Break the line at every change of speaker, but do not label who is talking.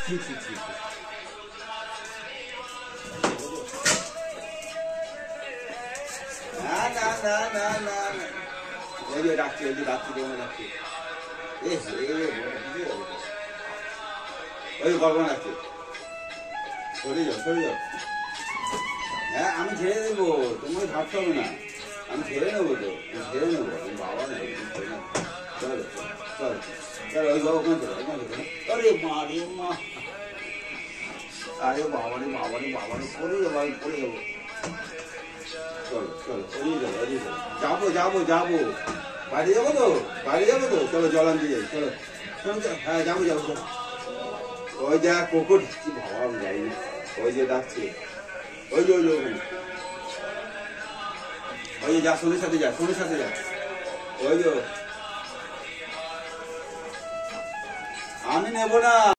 ছি ছি ছি ছি। না না না না না না। ওই যে ডাকছে, ওই যে ডাকছে, কেমন ডাকছে। ওই গল্প ডাকছে। সরে যাও, সরে যাও। হ্যাঁ আমি ছেড়ে দেবো, তোমাকে ভাবতে হবে না। আমি ছেড়ে নেবো তো, আমি ছেড়ে নেবো, আমি বাবা নেই, ছেড়ে নেবো। চলো চলো চলো, ওই বাবা ওখানে চলো, ওখানে চলো। আরে মা রে মা, আরে বাবারে বাবারে বাবারে, পড়ে যাবো, আমি পড়ে যাবো। চলো চলো, ওদিকে চলো, ওদিকে চলো। যাবো যাবো যাবো, বাড়ি যাবো তো, বাড়ি যাবো তো, চলো জল আনতে যাই, চলো চলো। হ্যাঁ যাবো যাবো চলো। ওই দেখ কুকুর, কি বাবা আমি যাই না। ওই যে ডাকছে, ওই যে ওই যে ওখানে, ওই যে যা, সোনির সাথে যা, সোনির সাথে যা। ওই যে আমি নেবো না।